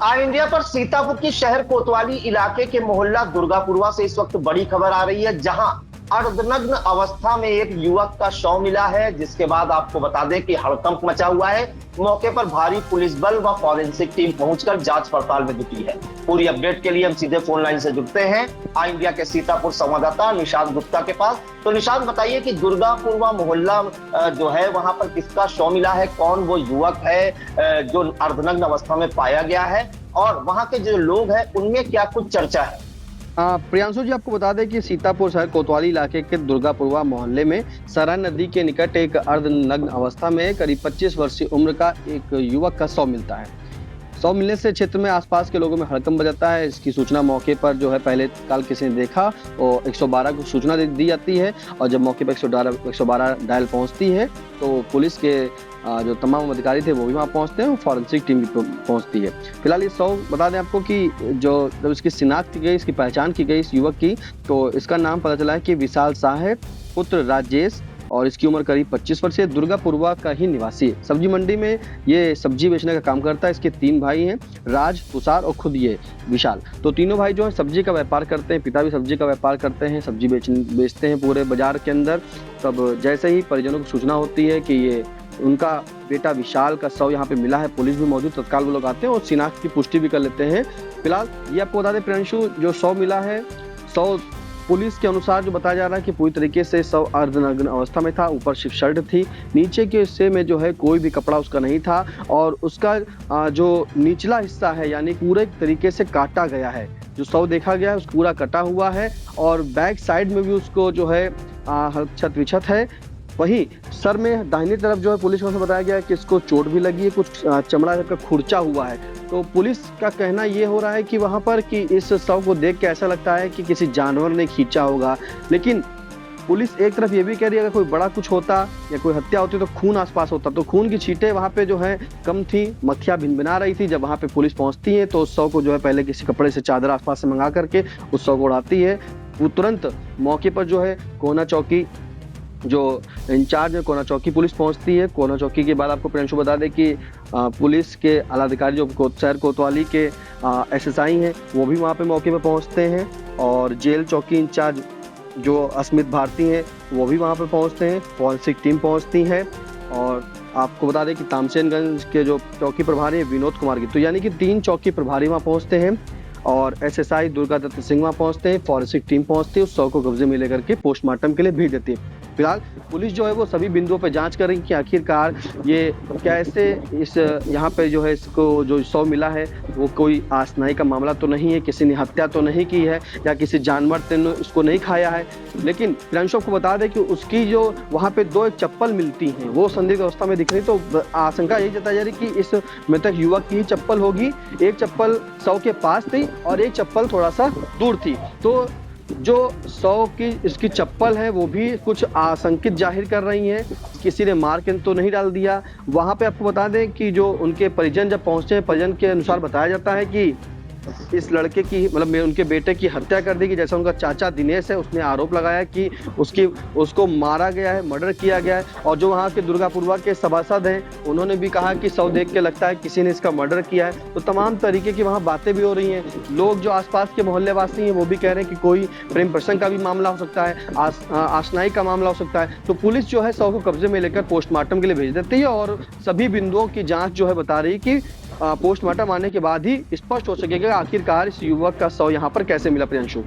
All India पर सीतापुर की शहर कोतवाली इलाके के मोहल्ला दुर्गापुरवा से इस वक्त बड़ी खबर आ रही है, जहां अर्धनग्न अवस्था में एक युवक का शव मिला है। जिसके बाद आपको बता दें कि हड़कंप मचा हुआ है। मौके पर भारी पुलिस बल व फॉरेंसिक टीम पहुंचकर जांच पड़ताल में जुटी है। पूरी अपडेट के लिए हम सीधे फोन लाइन से जुड़ते हैं ऑल इंडिया के सीतापुर संवाददाता निशांत गुप्ता के पास। तो निशांत, बताइए कि दुर्गापुरवा मोहल्ला जो है वहां पर किसका शव मिला है, कौन वो युवक है जो अर्धनग्न अवस्था में पाया गया है, और वहां के जो लोग हैं उनमें क्या कुछ चर्चा है? प्रियांशु जी, आपको बता दें कि सीतापुर शहर कोतवाली इलाके के दुर्गापुरवा मोहल्ले में सराय नदी के निकट एक अर्धनग्न अवस्था में करीब 25 वर्षीय उम्र का एक युवक का शव मिलता है। शव मिलने से क्षेत्र में आसपास के लोगों में हड़कंप बजाता है। इसकी सूचना मौके पर जो है पहले काल किसी ने देखा और 112 को सूचना दी जाती है, और जब मौके पर 112 डायल पहुंचती है तो पुलिस के जो तमाम अधिकारी थे वो भी वहाँ पहुंचते हैं और फॉरेंसिक टीम भी पहुंचती है। फिलहाल ये शव बता दें आपको कि जब इसकी शिनाख्त की गई, इसकी पहचान की गई इस युवक की, तो इसका नाम पता चला है कि विशाल शाह है, पुत्र राजेश, और इसकी उम्र करीब 25 वर्ष है। दुर्गापुरवा का ही निवासी है। सब्जी मंडी में ये सब्जी बेचने का काम करता है। इसके 3 भाई हैं, राज, तुषार और खुद ये विशाल। तो तीनों भाई जो है सब्जी का व्यापार करते हैं। पिता भी सब्जी का व्यापार करते हैं, सब्जी बेचते हैं पूरे बाजार के अंदर। तब जैसे ही परिजनों को सूचना होती है कि ये उनका बेटा विशाल का शव यहाँ पे मिला है, पुलिस भी मौजूद, तत्काल वो लोग आते हैं और शिनाख्त की पुष्टि भी कर लेते हैं। फिलहाल ये आपको बता दें प्रियांशु, जो शव मिला है, शव पुलिस के अनुसार जो बताया जा रहा है कि पूरी तरीके से शव अर्धनग्न अवस्था में था। ऊपर सिर्फ शर्ट थी, नीचे के हिस्से में जो है कोई भी कपड़ा उसका नहीं था, और उसका जो निचला हिस्सा है यानी पूरे तरीके से काटा गया है। जो शव देखा गया है उस पूरा कटा हुआ है, और बैक साइड में भी उसको जो है क्षत विक्षत है। वहीं सर में दाहिनी तरफ जो है पुलिस को बताया गया है कि इसको चोट भी लगी है, कुछ चमड़ा का खुरचा हुआ है। तो पुलिस का कहना ये हो रहा है कि वहां पर कि इस शव को देख के ऐसा लगता है कि किसी जानवर ने खींचा होगा। लेकिन पुलिस एक तरफ ये भी कह रही है अगर कोई बड़ा कुछ होता या कोई हत्या होती तो खून आसपास होता, तो खून की छींटें वहाँ पे जो है कम थी, मक्खियाँ भिनभिना रही थी। जब वहाँ पे पुलिस पहुँचती है तो उस शव को जो है पहले किसी कपड़े से चादर आसपास से मंगा करके उस शव को उड़ाती है। वो तुरंत मौके पर जो है कोना चौकी जो इंचार्ज है, कोना चौकी पुलिस पहुंचती है। कोना चौकी के बाद आपको प्रियांशु बता दें कि पुलिस के आला अधिकारी जो शहर कोतवाली के एसएसआई हैं वो भी वहां पे मौके पे पहुंचते हैं, और जेल चौकी इंचार्ज जो अस्मित भारती हैं वो भी वहां पे पहुंचते हैं, फॉरेंसिक टीम पहुंचती है। और आपको बता दें कि तामसेनगंज के जो चौकी प्रभारी है विनोद कुमार की, तो यानी कि 3 चौकी प्रभारी वहाँ पहुँचते हैं, और एसएसआई दुर्गा दत्त सिंह वहाँ पहुँचते हैं, फॉरेंसिक टीम पहुँचती है, उस शव को कब्जे में लेकर के पोस्टमार्टम के लिए भेज देती है। फिलहाल पुलिस जो है वो सभी बिंदुओं पर जांच कर रही है कि आखिरकार ये कैसे इस यहाँ पे जो है इसको जो शव मिला है वो कोई आसनाई का मामला तो नहीं है, किसी ने हत्या तो नहीं की है या किसी जानवर ने उसको नहीं खाया है। लेकिन प्रियांशु को बता दें कि उसकी जो वहाँ पे 2 एक चप्पल मिलती हैं वो संदिग्ध अवस्था में दिख रही, तो आशंका यही जताई जा रही कि इस मृतक युवक की चप्पल होगी। एक चप्पल शव के पास थी और एक चप्पल थोड़ा सा दूर थी। तो जो शव की इसकी चप्पल है वो भी कुछ आशंकित जाहिर कर रही हैं, किसी ने मार के तो नहीं डाल दिया। वहाँ पे आपको बता दें कि जो उनके परिजन जब पहुँचे हैं, परिजन के अनुसार बताया जाता है कि इस लड़के की मतलब उनके बेटे की हत्या कर दी गई। जैसा उनका चाचा दिनेश है उसने आरोप लगाया कि उसको मारा गया है, मर्डर किया गया है, और जो वहाँ के दुर्गापुरवा के सभासद हैं उन्होंने भी कहा कि शव देख के लगता है किसी ने इसका मर्डर किया है। तो तमाम तरीके की वहाँ बातें भी हो रही हैं। लोग जो आसपास के मोहल्ले वासी हैं वो भी कह रहे हैं कि कोई प्रेम प्रसंग का भी मामला हो सकता है, आशनाई का मामला हो सकता है। तो पुलिस जो है शव को कब्जे में लेकर पोस्टमार्टम के लिए भेज देती है, और सभी बिंदुओं की जाँच जो है बता रही है कि पोस्टमार्टम आने के बाद ही स्पष्ट हो सकेगा आखिरकार इस युवक का शव यहाँ पर कैसे मिला। प्रियांशु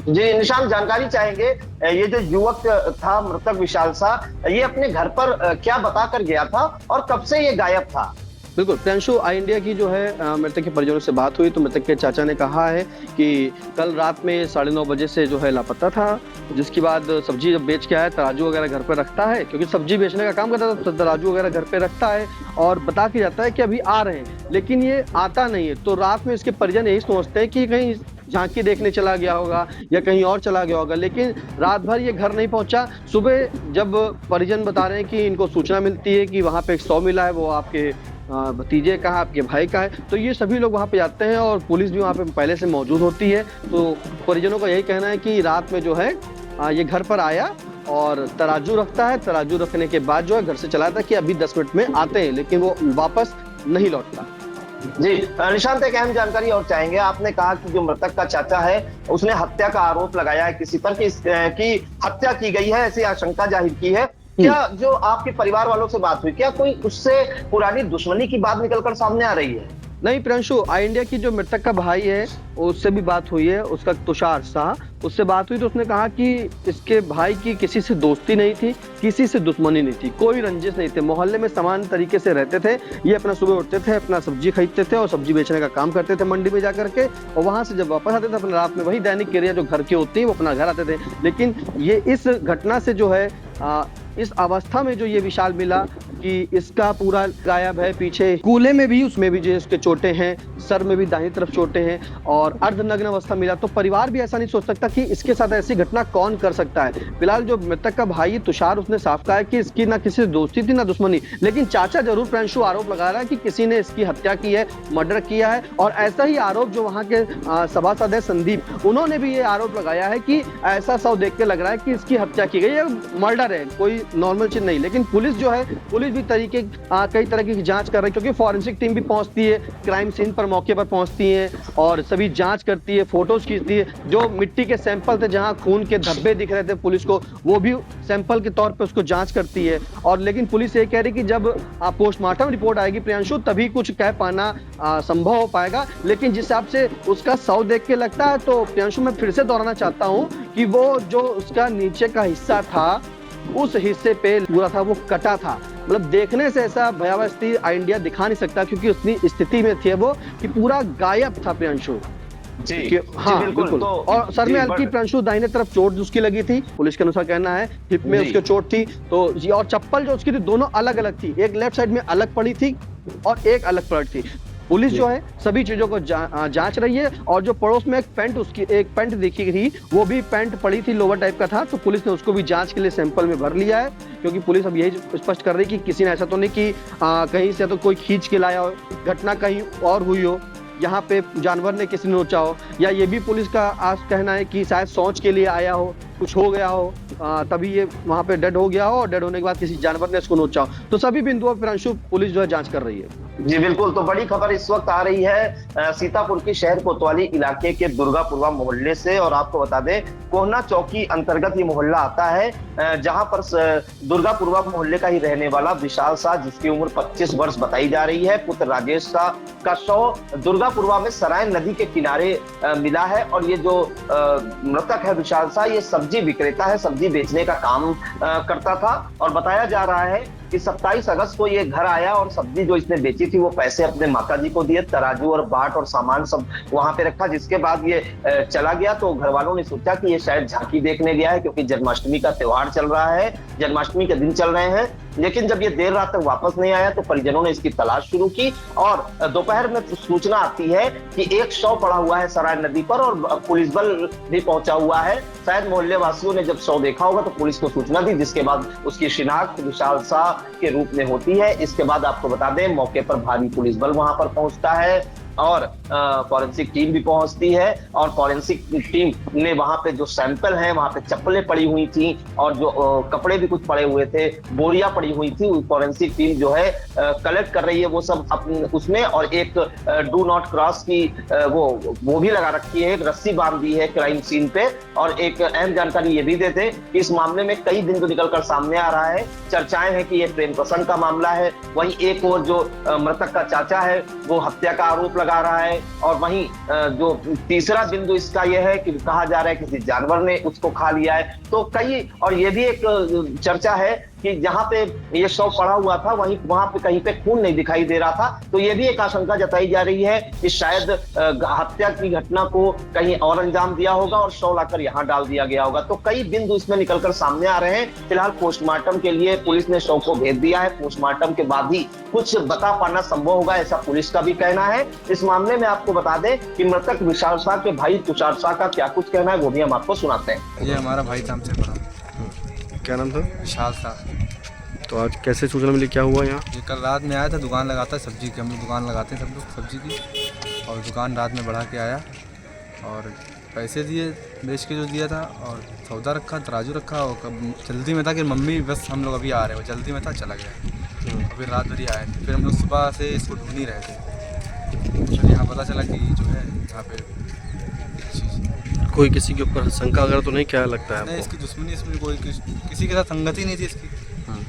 जी निशांत, जानकारी चाहेंगे, ये जो युवक था मृतक विशाल शाह, ये अपने घर पर क्या बताकर गया था और कब से ये गायब था? बिल्कुल प्रियांशु, ऑल इंडिया की जो है मृतक के परिजनों से बात हुई तो मृतक के चाचा ने कहा है कि कल रात में 9:30 बजे से जो है लापता था। जिसके बाद सब्जी जब बेच के आया, तराजू वगैरह घर पे रखता है, क्योंकि सब्जी बेचने का काम करता था तो तराजू वगैरह घर पे रखता है, और बता के जाता है कि अभी आ रहे हैं, लेकिन ये आता नहीं है। तो रात में इसके परिजन यही सोचते हैं कि कहीं झांकी देखने चला गया होगा या कहीं और चला गया होगा, लेकिन रात भर ये घर नहीं पहुंचा। सुबह जब परिजन बता रहे हैं कि इनको सूचना मिलती है कि वहाँ पे एक शव मिला है, वो आपके भतीजे का है, आपके भाई का है, तो ये सभी लोग वहाँ पे जाते हैं और पुलिस भी वहाँ पे पहले से मौजूद होती है। तो परिजनों का यही कहना है कि रात में जो है ये घर पर आया और तराजू रखता है, तराजू रखने के बाद जो है घर से चला था कि अभी 10 मिनट में आते हैं, लेकिन वो वापस नहीं लौटता। जी निशांत, एक अहम जानकारी और चाहेंगे। आपने कहा कि जो मृतक का चाचा है उसने हत्या का आरोप लगाया है किसी पर कि हत्या की गई है, ऐसी आशंका जाहिर की है। क्या जो आपके परिवार वालों से बात हुई, क्या कोई उससे पुरानी दुश्मनी की बात निकलकर सामने आ रही है? नहीं प्रियांशु, आई इंडिया की जो मृतक का भाई है उससे भी बात हुई है, उसका तुषार शाह, उससे बात हुई तो उसने कहा कि इसके भाई की किसी से दोस्ती नहीं थी, किसी से दुश्मनी नहीं थी, कोई रंजिश नहीं थे, मोहल्ले में समान तरीके से रहते थे। ये अपना सुबह उठते थे, अपना सब्जी खरीदते थे और सब्जी बेचने का काम करते थे मंडी में जाकर के, और वहां से जब वापस आते थे अपने रात में वही दैनिक क्रिया जो घर की होती है वो अपना घर आते थे। लेकिन ये इस घटना से जो है इस अवस्था में जो ये विशाल मिला कि इसका पूरा गायब है, पीछे कूल्हे में भी उसमें भी जो इसके चोटें हैं, सर में भी दाहिनी तरफ चोटें हैं और अर्धनग्न अवस्था मिला, तो परिवार भी ऐसा नहीं सोच सकता कि इसके साथ ऐसी घटना कौन कर सकता है। फिलहाल जो मृतक का भाई तुषार, उसने साफ कहा है कि इसकी ना किसी से दोस्ती थी ना दुश्मनी, लेकिन चाचा जरूर प्रियांशु आरोप लगा रहा है कि किसी ने इसकी हत्या की है, मर्डर किया है। और ऐसा ही आरोप जो वहां के सभासद है संदीप, उन्होंने भी ये आरोप लगाया है कि ऐसा शव देख के लग रहा है कि इसकी हत्या की गई है, मर्डर है, कोई नॉर्मल चीज नहीं। लेकिन पुलिस जो है, पुलिस भी कई तरह की जांच कर रही है, क्योंकि फॉरेंसिक टीम भी पहुंचती है क्राइम सीन पर, मौके पर पहुंचती है और सभी जांच करती है, फोटोज खींचती है। जो मिट्टी के सैंपल थे जहां खून के धब्बे दिख रहे थे पुलिस को, वो भी सैंपल के तौर पे उसको जांच करती है। और लेकिन पुलिस ये कह रही कि जब पोस्टमार्टम रिपोर्ट आएगी प्रियांशु, तभी कुछ कह पाना संभव हो पाएगा। लेकिन जिस हिसाब से उसका शव देख के लगता है, तो प्रियांशु मैं फिर से दोहराना चाहता हूँ कि वो जो उसका नीचे का हिस्सा था, उस हिस्से पे पूरा था वो कटा था। मतलब देखने से ऐसा भयावह स्थिति आई इंडिया दिखा नहीं सकता, क्योंकि उतनी स्थिति में थे वो कि पूरा गायब था प्रियांशु। जी हाँ बिल्कुल। तो और सर में हल्की प्रियांशु दाहिने तरफ चोट उसकी लगी थी, पुलिस के अनुसार कहना है, हिप में उसके चोट थी। तो ये और चप्पल जो उसकी थी दोनों अलग अलग थी, एक लेफ्ट साइड में अलग पड़ी थी और एक अलग पड़ी थी। पुलिस जो है सभी चीजों को जांच रही है। और जो पड़ोस में एक पैंट दिखी थी, वो भी पैंट पड़ी थी, लोअर टाइप का था, तो पुलिस ने उसको भी जांच के लिए सैंपल में भर लिया है। क्योंकि पुलिस अब यही स्पष्ट कर रही है कि किसी ने ऐसा तो नहीं कि कहीं से तो कोई खींच के लाया हो, घटना कहीं और हुई हो, यहाँ पे जानवर ने किसी ने नोचा हो, या ये भी पुलिस का आज कहना है कि शायद शौच के लिए आया हो, कुछ हो गया हो, तभी ये वहाँ पे डेड हो गया हो और डेड होने के बाद किसी जानवर ने इसको नोचा हो। तो सभी बिंदुओं पर प्रियांशु पुलिस जो है जांच कर रही है। जी बिल्कुल। तो बड़ी खबर इस वक्त आ रही है सीतापुर की शहर कोतवाली इलाके के दुर्गापुरवा मोहल्ले से। और आपको बता दें, कोहना चौकी अंतर्गत ये मोहल्ला आता है, जहां पर दुर्गापुरवा मोहल्ले का ही रहने वाला विशाल शाह, जिसकी उम्र 25 वर्ष बताई जा रही है, पुत्र राजेश शाह का शव दुर्गापुरवा में सराय नदी के किनारे मिला है। और ये जो मृतक है विशाल शाह, ये सब्जी विक्रेता है, सब्जी बेचने का काम करता था। और बताया जा रहा है कि 27 अगस्त को ये घर आया और सब्जी जो इसने बेची थी वो पैसे अपने माताजी को दिए, तराजू और बाट और सामान सब वहां पे रखा। जिसके बाद ये चला गया। तो घर वालों ने सोचा कि ये शायद झांकी देखने गया है, क्योंकि जन्माष्टमी का त्योहार चल रहा है, जन्माष्टमी के दिन चल रहे हैं। लेकिन जब ये देर रात तक वापस नहीं आया तो परिजनों ने इसकी तलाश शुरू की और दोपहर में सूचना आती है कि एक शव पड़ा हुआ है सराय नदी पर और पुलिस बल भी पहुंचा हुआ है। शायद मोहल्ले वासियों ने जब शव देखा होगा तो पुलिस को सूचना दी, जिसके बाद उसकी शिनाख्त विशाल शाह के रूप में होती है। इसके बाद आपको बता दें, मौके पर भारी पुलिस बल वहां पर पहुंचता है और फॉरेंसिक टीम भी पहुंचती है। और फॉरेंसिक टीम ने वहां पे जो सैंपल हैं, वहां पे चप्पलें पड़ी हुई थी और जो कपड़े भी कुछ पड़े हुए थे, बोरियां पड़ी हुई थी, फॉरेंसिक टीम जो है कलेक्ट कर रही है वो सब अपने उसमें। और एक डू नॉट क्रॉस की वो भी लगा रखी है, एक रस्सी बांध दी है क्राइम सीन पे। और एक अहम जानकारी ये भी देते कि इस मामले में कई बिंदु निकलकर सामने आ रहा है। चर्चाएं हैं कि ये प्रेम प्रसंग का मामला है, वहीं एक और जो मृतक का चाचा है वो हत्या का आरोप लगा रहा है। और वहीं जो तीसरा बिंदु इसका यह है कि कहा जा रहा है किसी जानवर ने उसको खा लिया है। तो कई, और ये भी एक चर्चा है कि जहां पे ये शव पड़ा हुआ था वहां पे कहीं पे खून नहीं दिखाई दे रहा था। तो ये भी एक आशंका जताई जा रही है कि शायद हत्या की घटना को कहीं और अंजाम दिया होगा और शव लाकर यहां डाल दिया गया होगा। तो कई बिंदु इसमें निकलकर सामने आ रहे हैं। फिलहाल पोस्टमार्टम के लिए पुलिस ने शव को भेज दिया है। पोस्टमार्टम के बाद ही कुछ बता पाना संभव होगा, ऐसा पुलिस का भी कहना है। इस मामले में आपको बता दें कि मृतक विशाल शाह के भाई तुषार शाह का क्या कुछ कहना है वो भी हम आपको सुनाते हैं। ये हमारा भाई था, हमसे बड़ा। क्या नाम था? विशाल शाह। तो आज कैसे सूचना मिली, क्या हुआ यहाँ? ये कल रात में आया था, दुकान लगाता है सब्जी की, हम लोग दुकान लगाते हैं सब लोग सब्जी की। और दुकान रात में बढ़ा के आया और पैसे दिए, बेच के जो दिया था, और सौदा रखा, तराजू रखा। और जल्दी में था कि मम्मी बस हम लोग अभी आ रहे हैं, वो जल्दी में था, चला गया। फिर रात भर ही आया। फिर हम लोग सुबह से इसको ढूंढ ही रहे थे। फिर यहाँ पता चला कि जो है यहाँ पे चीज़ कोई किसी के ऊपर शंका वगैरह तो नहीं, क्या लगता है नहीं, आपको? इसकी दुश्मनी इसमें कोई किसी के साथ संगति नहीं थी इसकी। हाँ।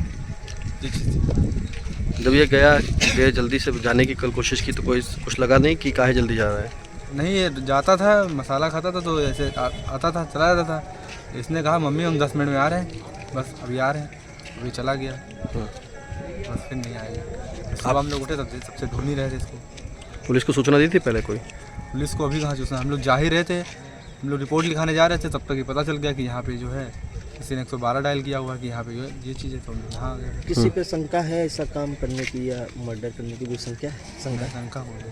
ये चीज़ थी। जब ये गए जल्दी से जाने की कल कोशिश की तो कोई कुछ लगा नहीं कि काहे जल्दी जा रहा है? नहीं, ये जाता था, मसाला खाता था तो ऐसे आता था, चला जाता था। इसने कहा मम्मी हम 10 मिनट में आ रहे हैं, बस अभी आ रहे हैं, अभी चला गया, बस फिर नहीं आएगा। अब हम लोग उठे तब से सबसे ढूंढ ही रहे थे इसको। पुलिस को सूचना दी थी पहले कोई? पुलिस को अभी कहाँ सूचना, हम लोग जा ही रहे थे, हम लोग रिपोर्ट लिखाने जा रहे थे, तब तक ये पता चल गया कि यहाँ पे जो है किसी ने 112 डायल किया हुआ कि यहाँ पे जो है ये चीज़ है, तो हम लोग यहाँ आ गए। किसी पे शंका है ऐसा काम करने की या मर्डर करने की भी शंका है? शंका हो गई,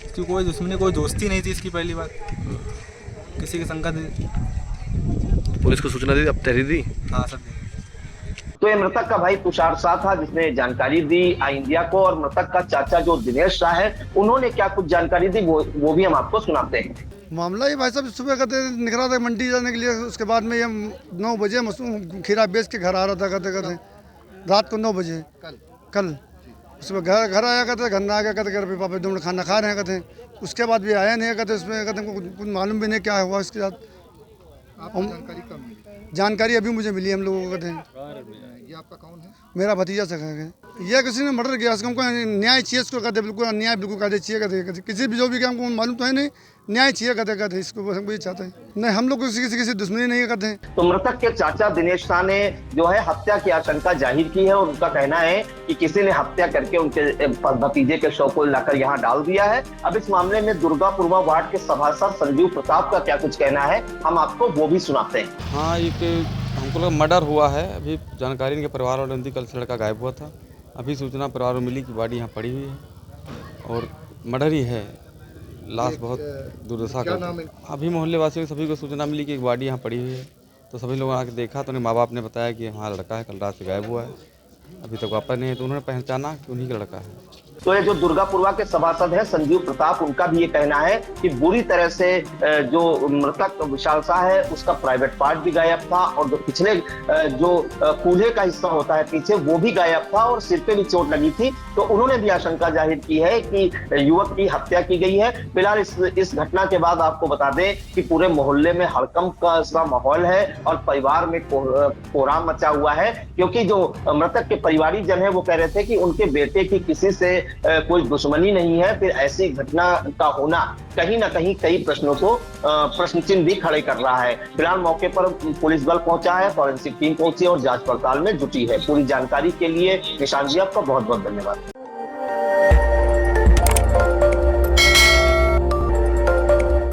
इसकी कोई दुश्मनी कोई दोस्ती नहीं थी इसकी, पहली बात किसी की शंका थी। पुलिस को सूचना दी, अब तहरीर दी? हाँ सब। तो ये मृतक का भाई तुषार शाह था जिसने जानकारी दी आई इंडिया को, और मृतक का चाचा जो दिनेश शाह है उन्होंने क्या कुछ जानकारी दी वो भी हम आपको सुनाते हैं। मामला ये भाई साहब सुबह कहते निकला था मंडी जाने के लिए, उसके बाद में ये 9 बजे खीरा बेच के घर आ रहा था कहते रात को 9 बजे कल सुबह घर आया कहते, घर ना आ गया कहते घर पे पापा 2 मिनट खाना खा रहे हैं कहते। उसके बाद भी आया नहीं कहते, उसमें कहते कुछ मालूम भी नहीं क्या हुआ इसके साथ। जानकारी अभी मुझे मिली हम लोगों को कहते हैं। ये आपका कौन है? मेरा भतीजा सका है, ये किसी ने मर्डर किया, हमको न्याय चाहिए इसको कहते, बिल्कुल न्याय बिल्कुल कहते चाहिए कहते, किसी भी जो भी हमको मालूम तो है नहीं, न्याय चाहिए कहते इसको, बस हमको ये चाहते हैं। नहीं, हम लोग किसी दुश्मनी नहीं करते हैं। तो मृतक के चाचा दिनेश शाह ने जो है हत्या की आशंका जाहिर की है, और उनका कहना है कि किसी ने हत्या करके उनके भतीजे के शव को लाकर यहाँ डाल दिया है। अब इस मामले में दुर्गापुरवा वार्ड के सभासद संजीव प्रताप का क्या कुछ कहना है, हम आपको वो भी सुनाते हैं। हाँ, ये हमको लगा मर्डर हुआ है, अभी जानकारी इनके परिवार वालों ने दी, कल से लड़का गायब हुआ था। अभी सूचना परिवार को मिली कि बॉडी यहाँ पड़ी हुई है और मर्डर ही है, लाश बहुत दुर्दशा का। अभी मोहल्ले वासियों को सभी को सूचना मिली कि एक बॉडी यहाँ पड़ी हुई है, तो सभी लोगों ने आके देखा तो उन्हें माँ बाप ने बताया कि हमारा लड़का है, कल रात से गायब हुआ है, अभी तक वापस नहीं है, तो उन्होंने पहचाना कि उन्हीं का लड़का है। तो ये जो दुर्गापुरवा के सभासद हैं संजीव प्रताप, उनका भी ये कहना है कि बुरी तरह से जो मृतक विशाल शाह है उसका प्राइवेट पार्ट भी गायब था, और जो पिछले जो कूल्हे का हिस्सा होता है पीछे वो भी गायब था, और सिर पे भी चोट लगी थी। तो उन्होंने भी आशंका जाहिर की है कि युवक की हत्या की गई है। फिलहाल इस घटना के बाद आपको बता दें कि पूरे मोहल्ले में हड़कंप का माहौल है और परिवार में कोहराम मचा हुआ है, क्योंकि जो मृतक के परिवारी जन है वो कह रहे थे कि उनके बेटे की किसी से कोई दुश्मनी नहीं है। फिर ऐसी घटना का होना कहीं ना कहीं कई प्रश्नों को प्रश्न चिन्ह भी खड़े कर रहा है। फिलहाल मौके पर पुलिस बल पहुंचा है, फॉरेंसिक टीम पहुंची और जांच पड़ताल में जुटी है। पूरी जानकारी के लिए निशान जी आपका बहुत बहुत धन्यवाद।